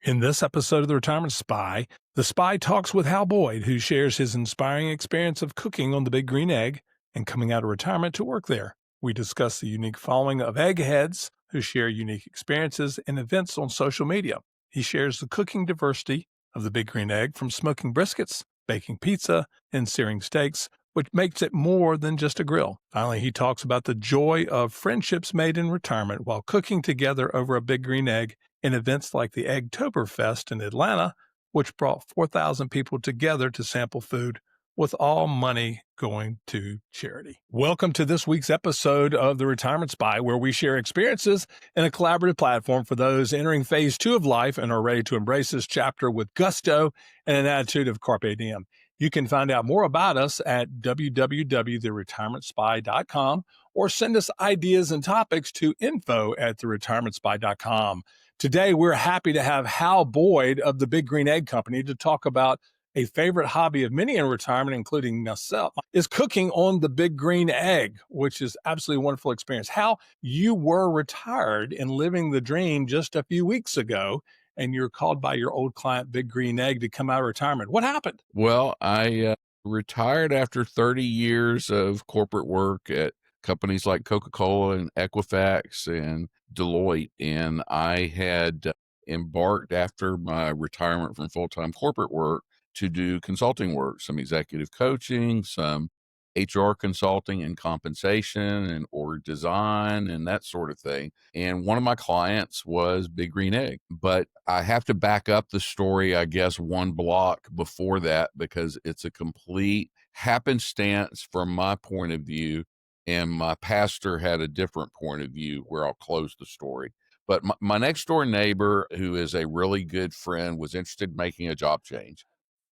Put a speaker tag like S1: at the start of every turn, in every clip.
S1: In this episode of The Retirement Spy, the spy talks with Hal Boyd, who shares his inspiring experience of cooking on the Big Green Egg and coming out of retirement to work there. We discuss the unique following of eggheads who share unique experiences and events on social media. He shares the cooking diversity of the Big Green Egg, from smoking briskets, baking pizza, and searing steaks, which makes it more than just a grill. Finally, he talks about the joy of friendships made in retirement while cooking together over a Big Green Egg in events like the Eggtoberfest in Atlanta, which brought 4,000 people together to sample food, with all money going to charity. Welcome to this week's episode of The Retirement Spy, where we share experiences in a collaborative platform for those entering phase 2 of life and are ready to embrace this chapter with gusto and an attitude of carpe diem. You can find out more about us at www.theretirementspy.com or send us ideas and topics to info@theretirementspy.com. Today, we're happy to have Hal Boyd of the Big Green Egg Company to talk about a favorite hobby of many in retirement, including myself, is cooking on the Big Green Egg, which is absolutely a wonderful experience. Hal, you were retired and living the dream just a few weeks ago, and you're called by your old client, Big Green Egg, to come out of retirement. What happened?
S2: Well, I retired after 30 years of corporate work at companies like Coca-Cola and Equifax and Deloitte. And I had embarked after my retirement from full-time corporate work to do consulting work, some executive coaching, some HR consulting and compensation and org design and that sort of thing. And one of my clients was Big Green Egg. But I have to back up the story, I guess, one block before that, because it's a complete happenstance from my point of view. And my pastor had a different point of view, where I'll close the story. But my next door neighbor, who is a really good friend, was interested in making a job change.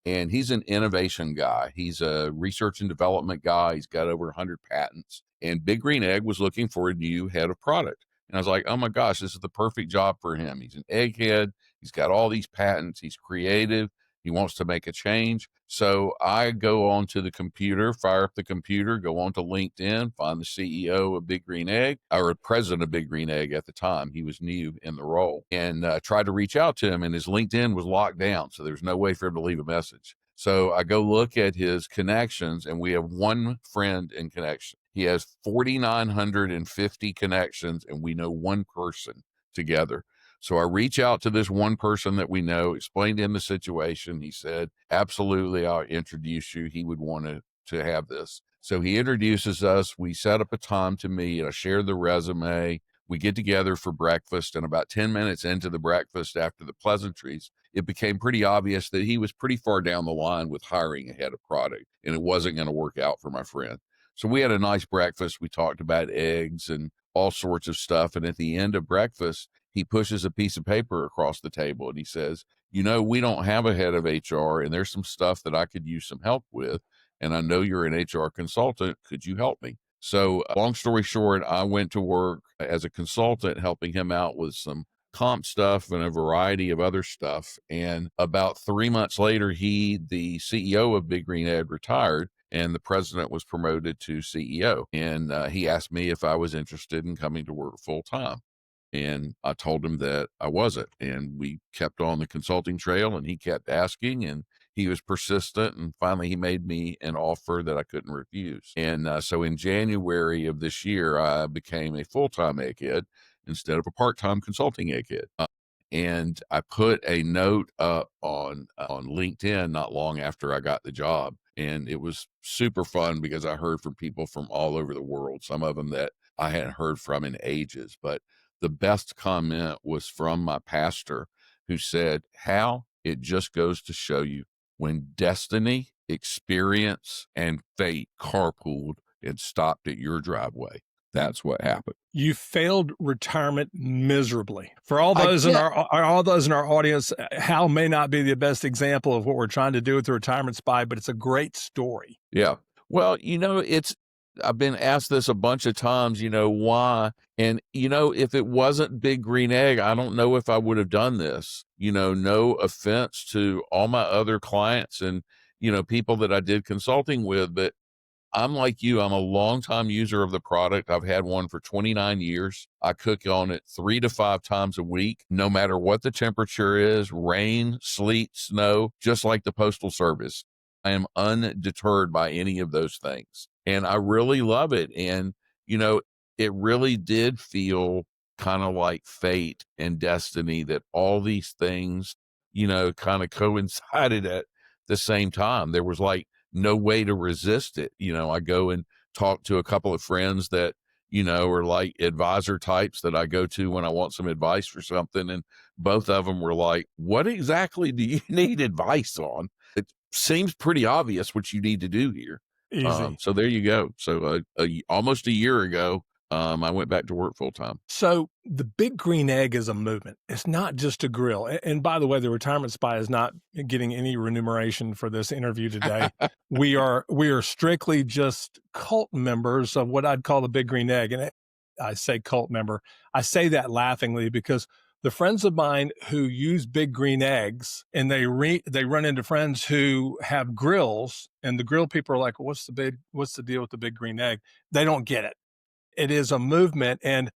S2: And he's an innovation guy. He's a research and development guy. He's got over 100 patents. And Big Green Egg was looking for a new head of product. And I was like, oh my gosh, this is the perfect job for him. He's an egghead. He's got all these patents. He's creative. He wants to make a change. So I go onto the computer, fire up the computer, go onto LinkedIn, find the CEO of Big Green Egg, or president of Big Green Egg at the time. He was new in the role, and tried to reach out to him, and his LinkedIn was locked down. So there's no way for him to leave a message. So I go look at his connections, and we have one friend in connection. He has 4,950 connections, and we know one person together. So I reach out to this one person that we know, explained to him the situation. He said, absolutely, I'll introduce you. He would want to have this. So he introduces us. We set up a time to meet. I share the resume. We get together for breakfast. And about 10 minutes into the breakfast, after the pleasantries, it became pretty obvious that he was pretty far down the line with hiring a head of product, and it wasn't going to work out for my friend. So we had a nice breakfast. We talked about eggs and all sorts of stuff. And at the end of breakfast, he pushes a piece of paper across the table and he says, we don't have a head of HR, and there's some stuff that I could use some help with. And I know you're an HR consultant. Could you help me? So long story short, I went to work as a consultant, helping him out with some comp stuff and a variety of other stuff. And about 3 months later, the CEO of Big Green Egg, retired, and the president was promoted to CEO. And he asked me if I was interested in coming to work full time. And I told him that I wasn't. And we kept on the consulting trail, and he kept asking, and he was persistent. And finally, he made me an offer that I couldn't refuse. And so in January of this year, I became a full-time egghead instead of a part-time consulting egghead. And I put a note up on LinkedIn not long after I got the job. And it was super fun because I heard from people from all over the world, some of them that I hadn't heard from in ages. But the best comment was from my pastor, who said, Hal, it just goes to show you, when destiny, experience, and fate carpooled and stopped at your driveway, that's what happened.
S1: You failed retirement miserably. For all
S2: I
S1: those in
S2: get
S1: our audience, Hal may not be the best example of what we're trying to do with the Retirement Spy, but it's a great story.
S2: Yeah. Well, I've been asked this a bunch of times, why? And, if it wasn't Big Green Egg, I don't know if I would have done this. No offense to all my other clients and, people that I did consulting with, but I'm like you. I'm a longtime user of the product. I've had one for 29 years. I cook on it 3 to 5 times a week, no matter what the temperature is, rain, sleet, snow, just like the Postal Service. I am undeterred by any of those things. And I really love it. And, you know, it really did feel kind of like fate and destiny that all these things, kind of coincided at the same time. There was like no way to resist it. I go and talk to a couple of friends that, are like advisor types that I go to when I want some advice for something. And both of them were like, what exactly do you need advice on? It seems pretty obvious what you need to do here.
S1: Easy.
S2: So there you go. So almost a year ago, I went back to work full time.
S1: So the Big Green Egg is a movement. It's not just a grill. And by the way, the Retirement Spy is not getting any remuneration for this interview today. We are strictly just cult members of what I'd call the Big Green Egg. And I say cult member. I say that laughingly because the friends of mine who use Big Green Eggs and they run into friends who have grills, and the grill people are like, what's the deal with the Big Green Egg? They don't get it. It is a movement. And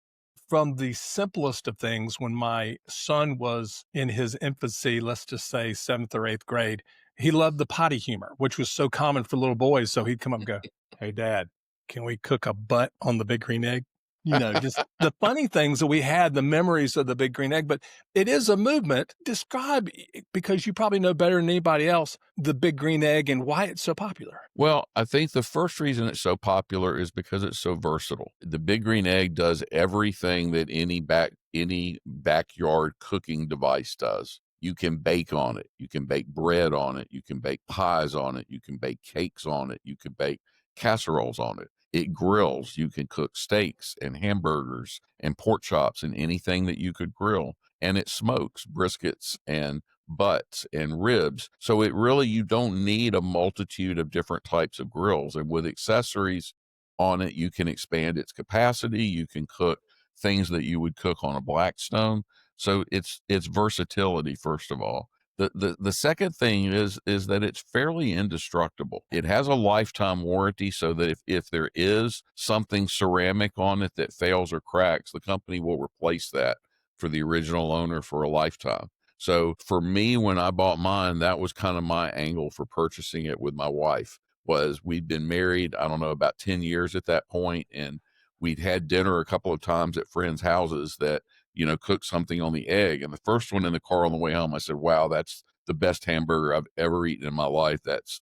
S1: from the simplest of things, when my son was in his infancy, let's just say 7th or 8th grade, he loved the potty humor, which was so common for little boys. So he'd come up and go, hey, Dad, can we cook a butt on the Big Green Egg? Just the funny things that we had, the memories of the Big Green Egg. But it is a movement. Describe, because you probably know better than anybody else, the Big Green Egg and why it's so popular.
S2: Well, I think the first reason it's so popular is because it's so versatile. The Big Green Egg does everything that any backyard cooking device does. You can bake on it. You can bake bread on it. You can bake pies on it. You can bake cakes on it. You can bake casseroles on it. It grills. You can cook steaks and hamburgers and pork chops and anything that you could grill. And it smokes briskets and butts and ribs. So you don't need a multitude of different types of grills. And with accessories on it, you can expand its capacity. You can cook things that you would cook on a Blackstone. So it's versatility, first of all. The second thing is that it's fairly indestructible. It has a lifetime warranty, so that if there is something ceramic on it that fails or cracks, the company will replace that for the original owner for a lifetime. So for me, when I bought mine, that was kind of my angle for purchasing it with my wife. Was we'd been married, I don't know, about 10 years at that point, and we'd had dinner a couple of times at friends' houses that cooked something on the egg. And the first one in the car on the way home, I said, wow, that's the best hamburger I've ever eaten in my life. That's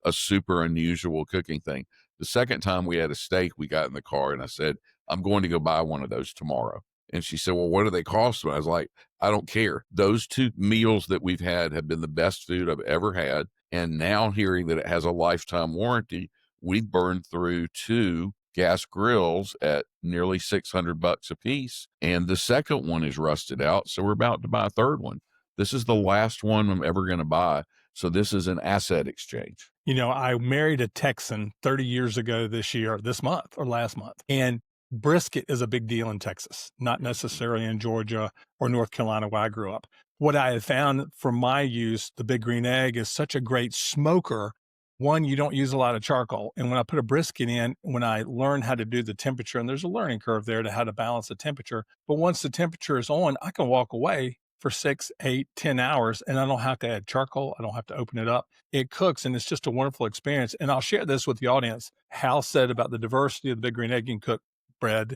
S2: a super unusual cooking thing. The second time we had a steak, we got in the car and I said, I'm going to go buy one of those tomorrow. And she said, well, what do they cost? And I was like, I don't care. Those two meals that we've had have been the best food I've ever had. And now hearing that it has a lifetime warranty, we burned through 2 gas grills at nearly $600 a piece. And the second one is rusted out. So we're about to buy a third one. This is the last one I'm ever going to buy. So this is an asset exchange.
S1: I married a Texan 30 years ago this month or last month. And brisket is a big deal in Texas, not necessarily in Georgia or North Carolina where I grew up. What I have found for my use, the Big Green Egg is such a great smoker. One, you don't use a lot of charcoal. And when I put a brisket in, when I learned how to do the temperature, and there's a learning curve there to how to balance the temperature. But once the temperature is on, I can walk away for 6, 8, 10 hours, and I don't have to add charcoal. I don't have to open it up. It cooks, and it's just a wonderful experience. And I'll share this with the audience. Hal said about the diversity of the Big Green Egg. You can cook bread.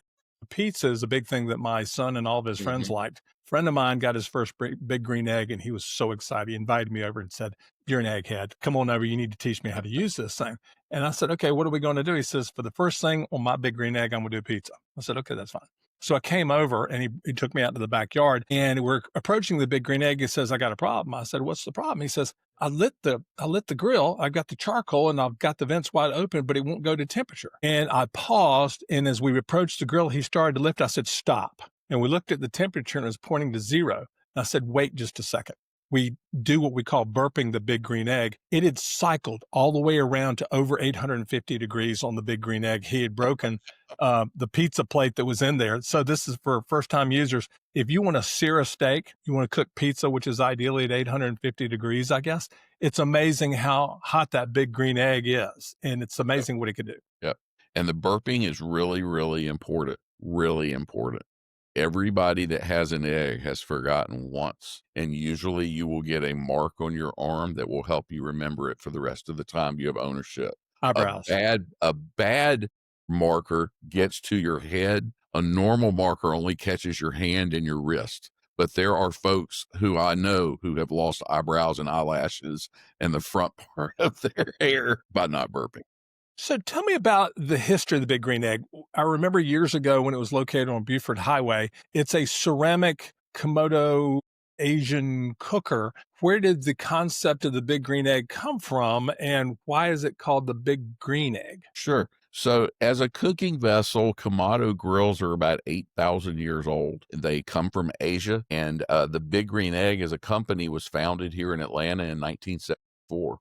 S1: Pizza is a big thing that my son and all of his friends liked. A friend of mine got his first Big Green Egg, and he was so excited. He invited me over and said, you're an egghead. Come on over. You need to teach me how to use this thing. And I said, okay, what are we going to do? He says, for the first thing on my Big Green Egg, I'm going to do pizza. I said, okay, that's fine. So I came over and he took me out to the backyard and we're approaching the Big Green Egg. He says, I got a problem. I said, what's the problem? He says, I lit the grill. I've got the charcoal and I've got the vents wide open, but it won't go to temperature. And I paused. And as we approached the grill, he started to lift. I said, stop. And we looked at the temperature and it was pointing to 0. And I said, wait just a second. we do what we call burping the big green egg. It had cycled all the way around to over 850 degrees on the big green egg. He had broken the pizza plate that was in there. So this is for first time users. If you want to sear a steak, you want to cook pizza, which is ideally at 850 degrees, I guess, it's amazing how hot that big green egg is. And it's
S2: Yep.
S1: amazing what it can do.
S2: Yep. And the burping is really, really important. Really important. Everybody that has an egg has forgotten once, and usually you will get a mark on your arm that will help you remember it for the rest of the time you have ownership.
S1: Eyebrows.
S2: A bad marker gets to your head. A normal marker only catches your hand and your wrist. But there are folks who I know who have lost eyebrows and eyelashes and the front part of their hair by not burping.
S1: So tell me about the history of the Big Green Egg. I remember years ago when it was located on Buford Highway. It's a ceramic Komodo Asian cooker. Where did the concept of the Big Green Egg come from, and why is it called the Big Green Egg?
S2: Sure. So, as a cooking vessel, Kamado grills are about 8,000 years old. They come from Asia, and the Big Green Egg as a company was founded here in Atlanta in 1974.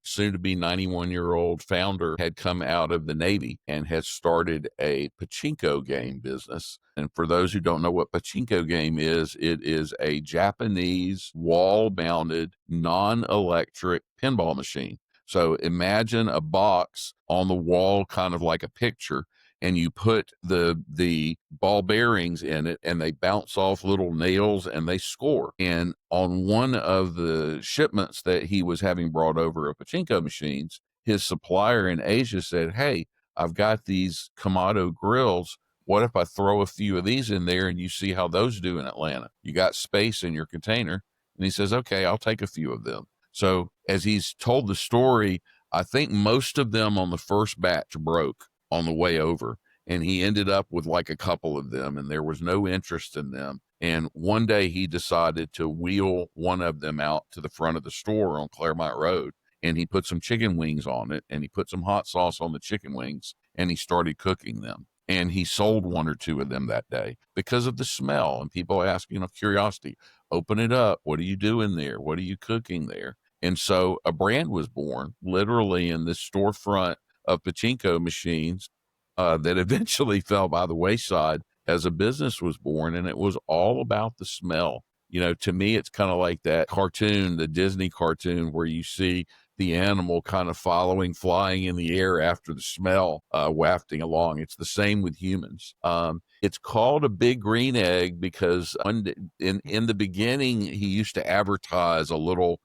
S2: Soon to be 91-year-old founder had come out of the Navy and had started a pachinko game business. And for those who don't know what pachinko game is, it is a Japanese wall-mounted, non-electric pinball machine. So imagine a box on the wall, kind of like a picture, and you put the ball bearings in it, and they bounce off little nails, and they score. And on one of the shipments that he was having brought over of pachinko machines, his supplier in Asia said, "Hey, I've got these Kamado grills. What if I throw a few of these in there and you see how those do in Atlanta? You got space in your container." And he says, "Okay, I'll take a few of them." So as he's told the story, I think most of them on the first batch broke on the way over. And he ended up with like a couple of them, and there was no interest in them. And one day he decided to wheel one of them out to the front of the store on Claremont Road. And he put some chicken wings on it, and he put some hot sauce on the chicken wings, and he started cooking them. And he sold one or two of them that day because of the smell. And people ask, curiosity, open it up. What are you doing there? What are you cooking there? And so a brand was born literally in this storefront of pachinko machines that eventually fell by the wayside as a business was born. And it was all about the smell. To me, it's kind of like that cartoon, the Disney cartoon, where you see the animal kind of flying in the air after the smell wafting along. It's the same with humans. It's called a Big Green Egg because in the beginning, he used to advertise a little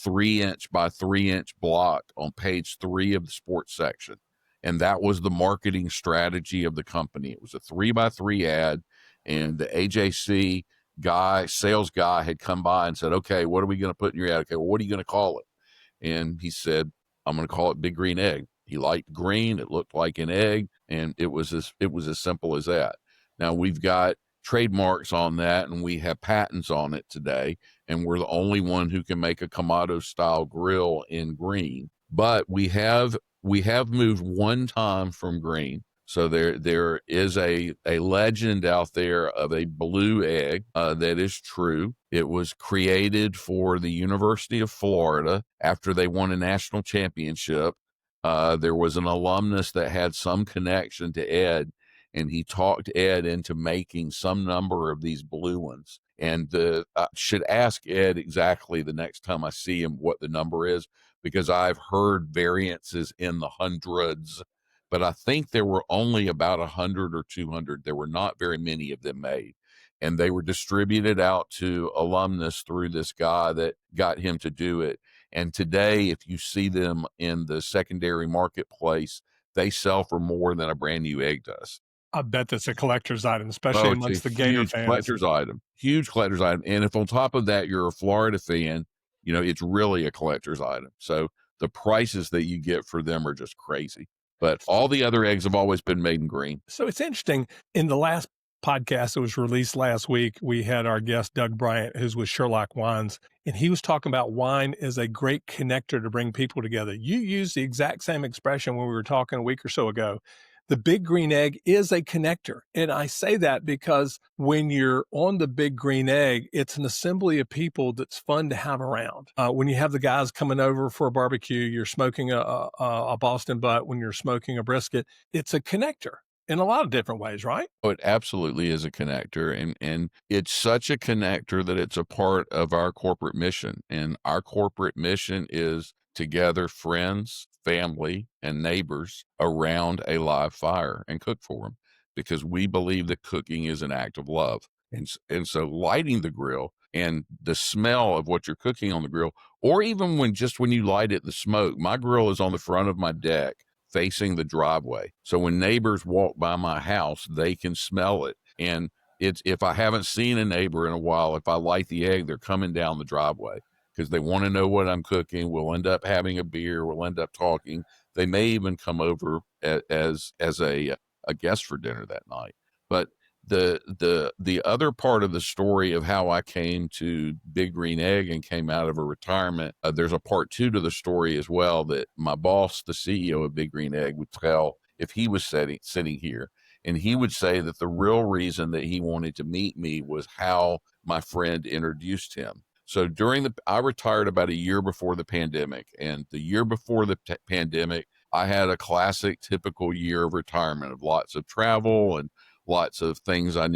S2: 3-inch by 3-inch block on page 3 of the sports section. And that was the marketing strategy of the company. It was a 3x3 ad, and the AJC sales guy had come by and said, "Okay, what are we going to put in your ad? Okay, well, what are you going to call it?" And he said, "I'm going to call it Big Green Egg." He liked green. It looked like an egg. And it was as simple as that. Now we've got trademarks on that, and we have patents on it today. And we're the only one who can make a Kamado style grill in green. But we have moved one time from green. So there is a legend out there of a blue egg that is true. It was created for the University of Florida after they won a national championship. There was an alumnus that had some connection to Ed, and he talked Ed into making some number of these blue ones. And I should ask Ed exactly the next time I see him what the number is, because I've heard variances in the hundreds, but I think there were only about 100 or 200. There were not very many of them made, and they were distributed out to alumnus through this guy that got him to do it. And today, if you see them in the secondary marketplace, they sell for more than a brand new egg does.
S1: I bet that's a collector's item, especially
S2: Oh, it's
S1: amongst
S2: a
S1: the Gator
S2: huge
S1: fans.
S2: collector's item. Huge collector's item. And if on top of that you're a Florida fan, it's really a collector's item. So the prices that you get for them are just crazy. But all the other eggs have always been made in green.
S1: So it's interesting. In the last podcast that was released last week, we had our guest, Doug Bryant, who's with Sherlock Wines, and he was talking about wine is a great connector to bring people together. You used the exact same expression when we were talking a week or so ago, The Big Green Egg is a connector. And I say that because when you're on the Big Green Egg, it's an assembly of people that's fun to have around. When you have the guys coming over for a barbecue, you're smoking a Boston butt, when you're smoking a brisket, it's a connector in a lot of different ways, right?
S2: Oh, it absolutely is a connector, and it's such a connector that it's a part of our corporate mission. And our corporate mission is to gather friends, family, and neighbors around a live fire and cook for them, because we believe that cooking is an act of love. And so lighting the grill and the smell of what you're cooking on the grill, or even when you light it, the smoke. My grill is on the front of my deck facing the driveway. So when neighbors walk by my house, they can smell it. And it's, if I haven't seen a neighbor in a while, if I light the egg, they're coming down the driveway because they want to know what I'm cooking. We'll end up having a beer. We'll end up talking. They may even come over as a guest for dinner that night. But the other part of the story of how I came to Big Green Egg and came out of a retirement, there's a part two to the story as well that my boss, the CEO of Big Green Egg, would tell if he was sitting here. And he would say that the real reason that he wanted to meet me was how my friend introduced him. So I retired about a year before the pandemic, and the year before the pandemic, I had a classic, typical year of retirement of lots of travel and lots of things I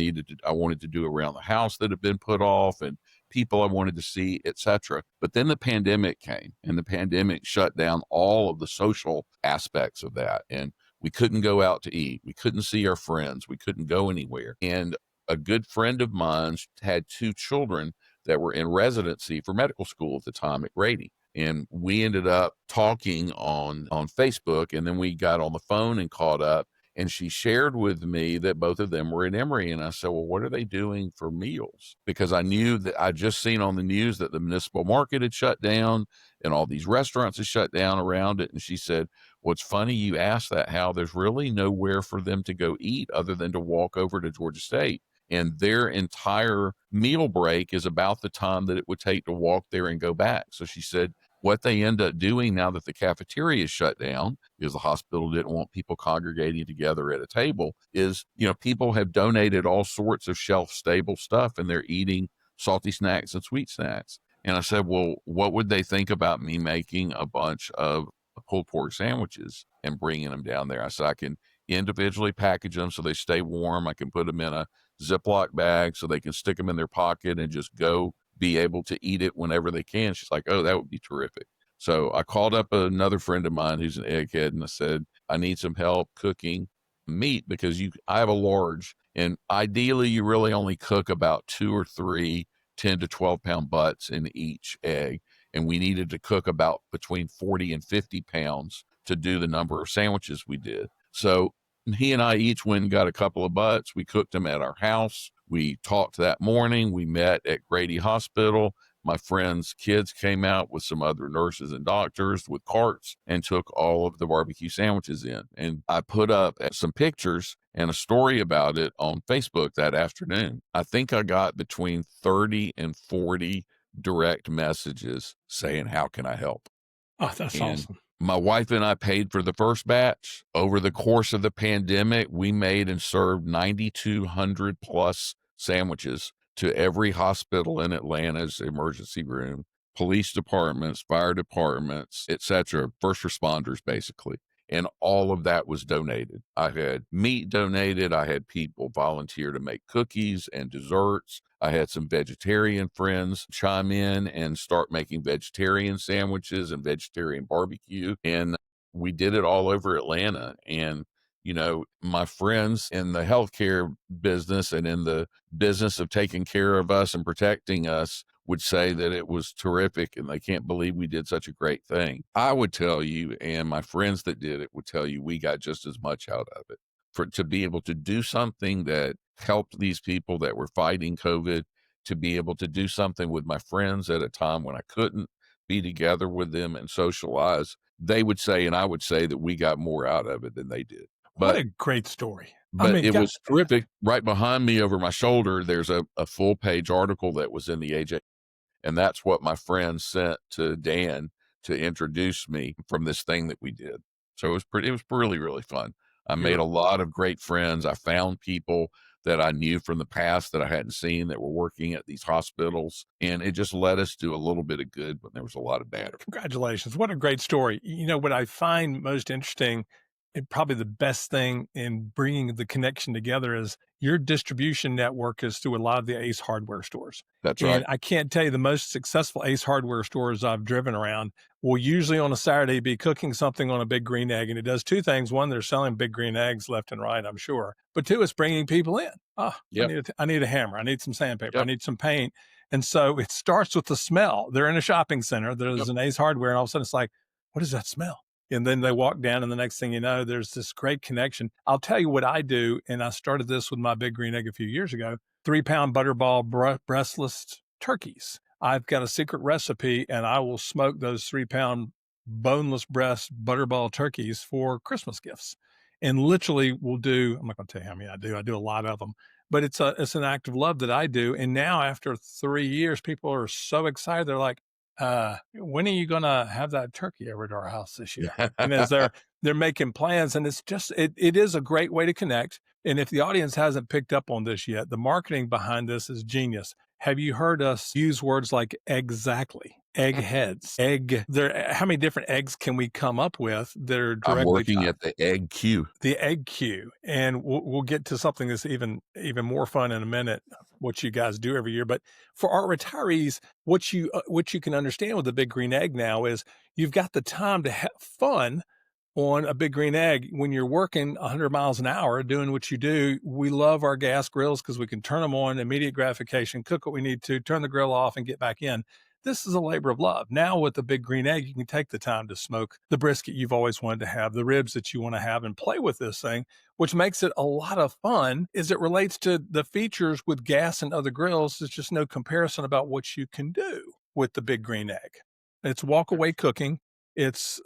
S2: wanted to do around the house that had been put off, and people I wanted to see, etc. But then the pandemic came, and the pandemic shut down all of the social aspects of that. And we couldn't go out to eat. We couldn't see our friends. We couldn't go anywhere. And a good friend of mine had two children that were in residency for medical school at the time at Grady. And we ended up talking on Facebook, and then we got on the phone and caught up. And she shared with me that both of them were in Emory. And I said, well, what are they doing for meals? Because I knew that I'd just seen on the news that the municipal market had shut down and all these restaurants had shut down around it. And she said, well, it's funny you asked that, Hal. There's really nowhere for them to go eat other than to walk over to Georgia State. And their entire meal break is about the time that it would take to walk there and go back. So she said, what they end up doing now that the cafeteria is shut down, because the hospital didn't want people congregating together at a table, is, people have donated all sorts of shelf-stable stuff, and they're eating salty snacks and sweet snacks. And I said, well, what would they think about me making a bunch of pulled pork sandwiches and bringing them down there? I said, I can individually package them so they stay warm. I can put them in a Ziploc bag so they can stick them in their pocket and just go be able to eat it whenever they can. She's like, oh, that would be terrific. So I called up another friend of mine who's an egghead, and I said, I need some help cooking meat because I have a large, and ideally you really only cook about 2 or 3 10 to 12 pound butts in each egg. And we needed to cook about between 40 and 50 pounds to do the number of sandwiches we did. So he and I each went and got a couple of butts. We cooked them at our house. We talked that morning. We met at Grady Hospital. My friend's kids came out with some other nurses and doctors with carts and took all of the barbecue sandwiches in. And I put up some pictures and a story about it on Facebook that afternoon. I think I got between 30 and 40 direct messages saying, how can I help?
S1: Oh, that's awesome.
S2: My wife and I paid for the first batch. Over the course of the pandemic, we made and served 9,200 plus sandwiches to every hospital in Atlanta's emergency room, police departments, fire departments, etc., first responders, basically. And all of that was donated. I had meat donated. I had people volunteer to make cookies and desserts. I had some vegetarian friends chime in and start making vegetarian sandwiches and vegetarian barbecue. And we did it all over Atlanta. And, my friends in the healthcare business and in the business of taking care of us and protecting us would say that it was terrific and they can't believe we did such a great thing. I would tell you, and my friends that did it would tell you, we got just as much out of it. To be able to do something that helped these people that were fighting COVID, to be able to do something with my friends at a time when I couldn't be together with them and socialize, they would say, and I would say, that we got more out of it than they did.
S1: What a great story.
S2: But it was terrific. Right behind me over my shoulder, there's a full page article that was in the AJ. And that's what my friend sent to Dan to introduce me from this thing that we did. So it was really, really fun. I made
S1: You're
S2: a lot of great friends. I found people that I knew from the past that I hadn't seen that were working at these hospitals. And it just let us do a little bit of good when there was a lot of bad.
S1: Congratulations. What a great story. You know, what I find most interesting and probably the best thing in bringing the connection together is your distribution network is through a lot of the Ace Hardware stores.
S2: That's
S1: And
S2: right.
S1: I can't tell you the most successful Ace Hardware stores I've driven around will usually on a Saturday be cooking something on a Big Green Egg. And it does two things. One, they're selling Big Green Eggs left and right, I'm sure. But two, it's bringing people in. Oh,
S2: Yep.
S1: I need a hammer. I need some sandpaper. I
S2: Yep.
S1: need some paint. And so it starts with the smell. They're in a shopping center. There's
S2: Yep.
S1: an Ace Hardware, and all of a sudden it's like, what is that smell? And then they walk down, and the next thing you know, there's this great connection. I'll tell you what I do, and I started this with my Big Green Egg a few years ago. 3-pound butterball breastless turkeys. I've got a secret recipe, and I will smoke those 3-pound boneless breast butterball turkeys for Christmas gifts. And literally, we'll do. I'm not going to tell you how many I do. I do a lot of them, but it's an act of love that I do. And now, after 3 years, people are so excited. They're like, when are you gonna have that turkey over to our house this year? And as they're making plans, and it's just it is a great way to connect. And if the audience hasn't picked up on this yet, the marketing behind this is genius. Have you heard us use words like exactly, eggheads, egg? There, how many different eggs can we come up with that are
S2: I'm
S1: directly
S2: working
S1: tied?
S2: at the egg queue.
S1: The egg queue, and we'll get to something that's even more fun in a minute, what you guys do every year. But for our retirees, what you can understand with the Big Green Egg now is you've got the time to have fun on a Big Green Egg when you're working 100 miles an hour doing what you do. We love our gas grills because we can turn them on, immediate gratification, cook what we need to, turn the grill off, and get back in. This is a labor of love. Now with the Big Green Egg, you can take the time to smoke the brisket you've always wanted to have, the ribs that you want to have, and play with this thing, which makes it a lot of fun as it relates to the features with gas and other grills. There's just no comparison about what you can do with the Big Green Egg. It's walk away cooking. It's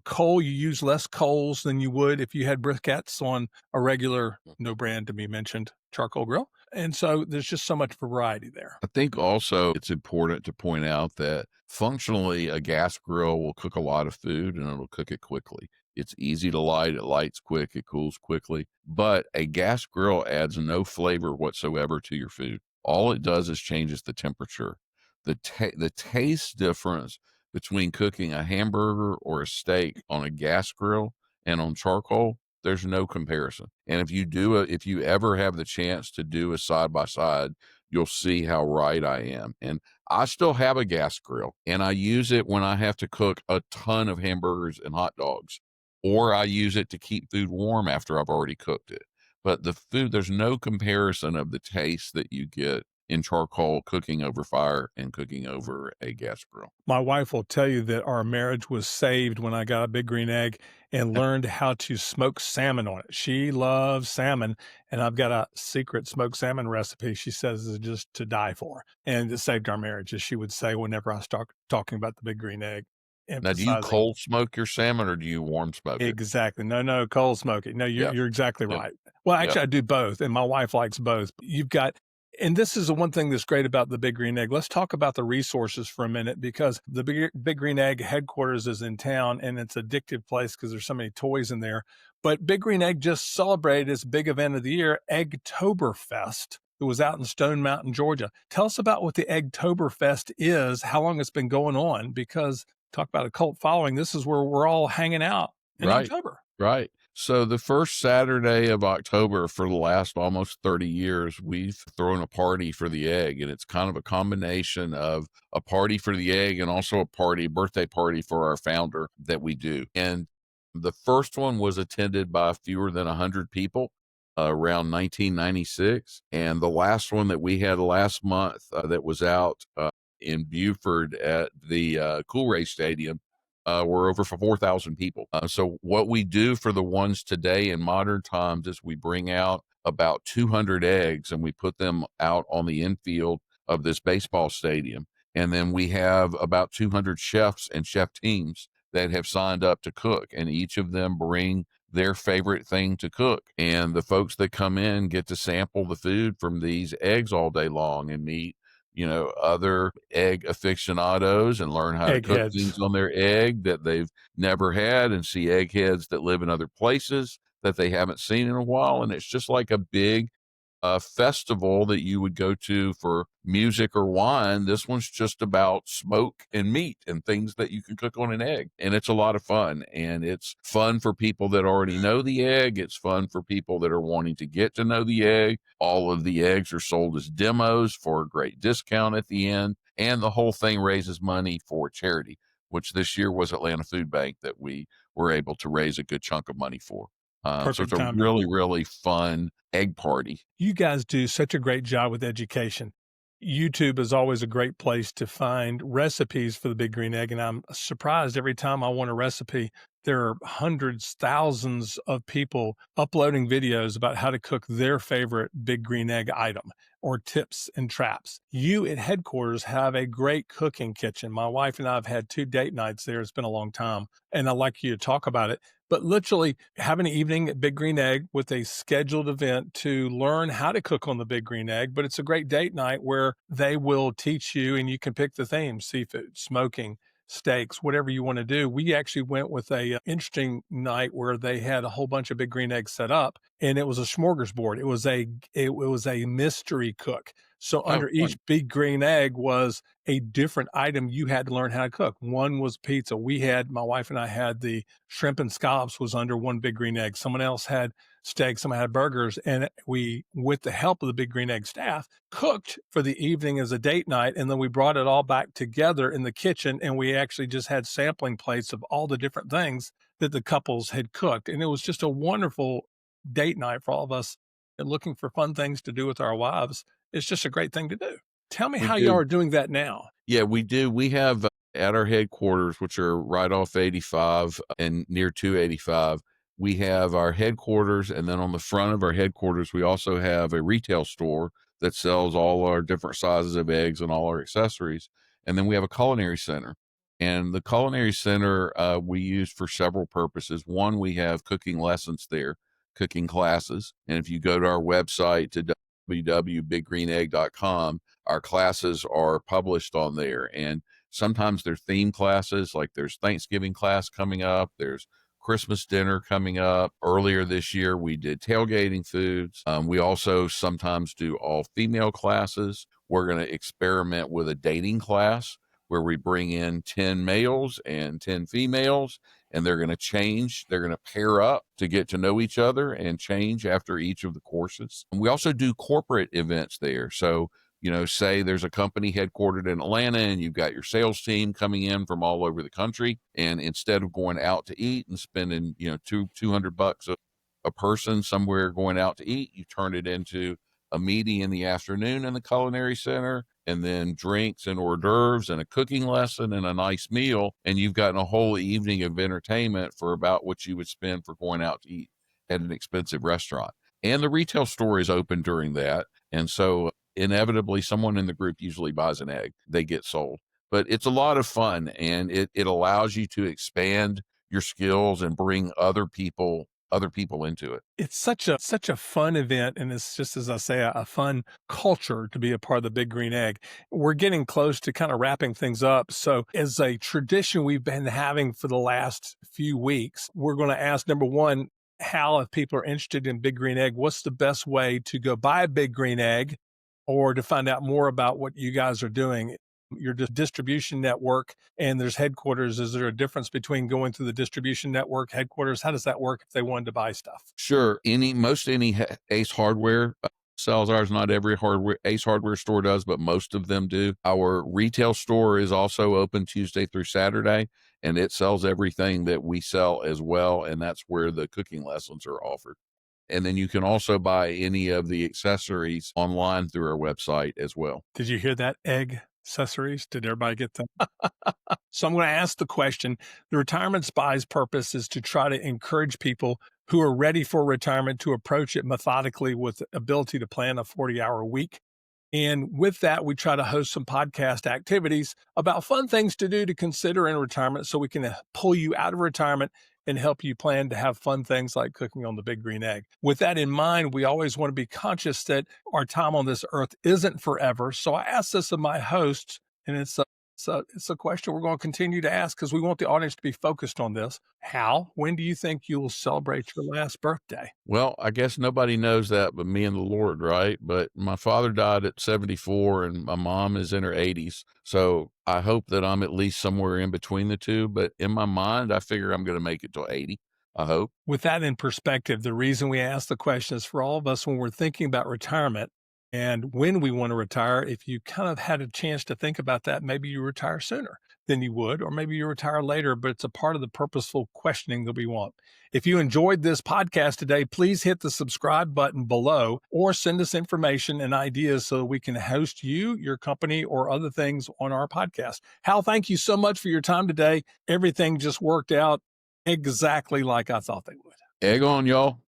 S1: coal. You use less coals than you would if you had briquettes on a regular, no brand to be mentioned, charcoal grill. And so there's just so much variety there.
S2: I think also it's important to point out that functionally a gas grill will cook a lot of food and it'll cook it quickly. It's easy to light, it lights quick, it cools quickly, but a gas grill adds no flavor whatsoever to your food. All it does is changes the temperature. The taste difference between cooking a hamburger or a steak on a gas grill and on charcoal, there's no comparison. And if you ever have the chance to do a side by side, you'll see how right I am. And I still have a gas grill and I use it when I have to cook a ton of hamburgers and hot dogs, or I use it to keep food warm after I've already cooked it. But there's no comparison of the taste that you get in charcoal cooking over fire and cooking over a gas grill.
S1: My wife will tell you that our marriage was saved when I got a Big Green Egg and learned how to smoke salmon on it. She loves salmon, and I've got a secret smoked salmon recipe she says is just to die for. And it saved our marriage, as she would say whenever I start talking about the Big Green Egg,
S2: Now, do you
S1: emphasizing
S2: cold smoke your salmon or do you warm smoke it?
S1: exactly. No, cold smoking. No,
S2: Yeah,
S1: you're exactly
S2: yeah,
S1: right. Well,
S2: yeah.
S1: actually, I do both, and my wife likes both. You've got and this is the one thing that's great about the Big Green Egg. Let's talk about the resources for a minute because the Big Green Egg headquarters is in town and it's an addictive place because there's so many toys in there. But Big Green Egg just celebrated its big event of the year, Eggtoberfest. It was out in Stone Mountain, Georgia. Tell us about what the Eggtoberfest is, how long it's been going on, because talk about a cult following. This is where we're all hanging out in
S2: Right,
S1: October.
S2: right. So the first Saturday of October for the last almost 30 years, we've thrown a party for the egg. And it's kind of a combination of a party for the egg and also a birthday party for our founder that we do. And the first one was attended by fewer than 100 people around 1996. And the last one that we had last month that was out in Buford at the Coolray Stadium were over for 4,000 people. So what we do for the ones today in modern times is we bring out about 200 eggs and we put them out on the infield of this baseball stadium. And then we have about 200 chefs and chef teams that have signed up to cook, and each of them bring their favorite thing to cook. And the folks that come in get to sample the food from these eggs all day long and meet other egg aficionados and learn how to cook
S1: Eggheads.
S2: things on their egg that they've never had and see eggheads that live in other places that they haven't seen in a while. And it's just like a big festival that you would go to for music or wine. This one's just about smoke and meat and things that you can cook on an egg. And it's a lot of fun. And it's fun for people that already know the egg. It's fun for people that are wanting to get to know the egg. All of the eggs are sold as demos for a great discount at the end. And the whole thing raises money for charity, which this year was Atlanta Food Bank that we were able to raise a good chunk of money for. So
S1: Perfect
S2: it's a
S1: timing.
S2: really, really fun egg party.
S1: You guys do such a great job with education. YouTube is always a great place to find recipes for the Big Green Egg, and I'm surprised every time I want a recipe. There are hundreds, thousands of people uploading videos about how to cook their favorite Big Green Egg item or tips and traps. You at headquarters have a great cooking kitchen. My wife and I have had 2 date nights there. It's been a long time, and I'd like you to talk about it. But literally have an evening at Big Green Egg with a scheduled event to learn how to cook on the Big Green Egg. But it's a great date night where they will teach you and you can pick the theme: seafood, smoking, steaks, whatever you want to do. We actually went with a interesting night where they had a whole bunch of Big Green Eggs set up, and it was a smorgasbord. It was a mystery cook. So
S2: Oh,
S1: under each
S2: fun.
S1: Big Green Egg was a different item you had to learn how to cook. One was pizza. My wife and I had the shrimp and scallops was under one Big Green Egg. Someone else had steak, someone had burgers. And we, with the help of the Big Green Egg staff, cooked for the evening as a date night. And then we brought it all back together in the kitchen. And we actually just had sampling plates of all the different things that the couples had cooked. And it was just a wonderful date night for all of us and looking for fun things to do with our wives. It's just a great thing to do. Tell me
S2: We
S1: how y'all
S2: do.
S1: are doing that now.
S2: Yeah, we do. We have at our headquarters, which are right off 85 and near 285, we have our headquarters. And then on the front of our headquarters, we also have a retail store that sells all our different sizes of eggs and all our accessories. And then we have a culinary center. And the culinary center we use for several purposes. One, we have cooking lessons there, cooking classes. And if you go to our website to www.biggreenegg.com, our classes are published on there. And sometimes they're theme classes, like there's Thanksgiving class coming up, there's Christmas dinner coming up. Earlier this year, we did tailgating foods. We also sometimes do all female classes. We're going to experiment with a dating class where we bring in 10 males and 10 females, and they're going to change. They're going to pair up to get to know each other and change after each of the courses. And we also do corporate events there. So, say there's a company headquartered in Atlanta and you've got your sales team coming in from all over the country. And instead of going out to eat and spending, $200 a person somewhere going out to eat, you turn it into a meeting in the afternoon in the culinary center, and then drinks and hors d'oeuvres and a cooking lesson and a nice meal. And you've gotten a whole evening of entertainment for about what you would spend for going out to eat at an expensive restaurant. And the retail store is open during that. And so inevitably someone in the group usually buys an egg, they get sold. But it's a lot of fun, and it allows you to expand your skills and bring other people into it.
S1: It's such a fun event, and it's just, as I say, a fun culture to be a part of the Big Green Egg. We're getting close to kind of wrapping things up. So as a tradition we've been having for the last few weeks, we're going to ask, number one, Hal, if people are interested in Big Green Egg, what's the best way to go buy a Big Green Egg or to find out more about what you guys are doing? Your distribution network, and there's headquarters. Is there a difference between going through the distribution network, headquarters? How does that work if they wanted to buy stuff?
S2: Sure. Most any Ace Hardware sells ours. Not every Ace Hardware store does, but most of them do. Our retail store is also open Tuesday through Saturday, and it sells everything that we sell as well. And that's where the cooking lessons are offered. And then you can also buy any of the accessories online through our website as well.
S1: Did you hear that? Egg accessories? Did everybody get them? So I'm going to ask the question. The Retirement Spy's purpose is to try to encourage people who are ready for retirement to approach it methodically with the ability to plan a 40-hour week. And with that, we try to host some podcast activities about fun things to do to consider in retirement so we can pull you out of retirement and help you plan to have fun things like cooking on the Big Green Egg. With that in mind, we always want to be conscious that our time on this earth isn't forever. So I ask this of my hosts, and it's So it's a question we're going to continue to ask because we want the audience to be focused on this. When do you think you'll celebrate your last birthday?
S2: Well, I guess nobody knows that but me and the Lord, right? But my father died at 74 and my mom is in her 80s. So I hope that I'm at least somewhere in between the two. But in my mind, I figure I'm going to make it till 80. I hope.
S1: With that in perspective, the reason we ask the question is for all of us when we're thinking about retirement and when we want to retire, if you kind of had a chance to think about that, maybe you retire sooner than you would, or maybe you retire later, but it's a part of the purposeful questioning that we want. If you enjoyed this podcast today, please hit the subscribe button below or send us information and ideas so we can host you, your company, or other things on our podcast. Hal, thank you so much for your time today. Everything just worked out exactly like I thought they would.
S2: Egg on, y'all.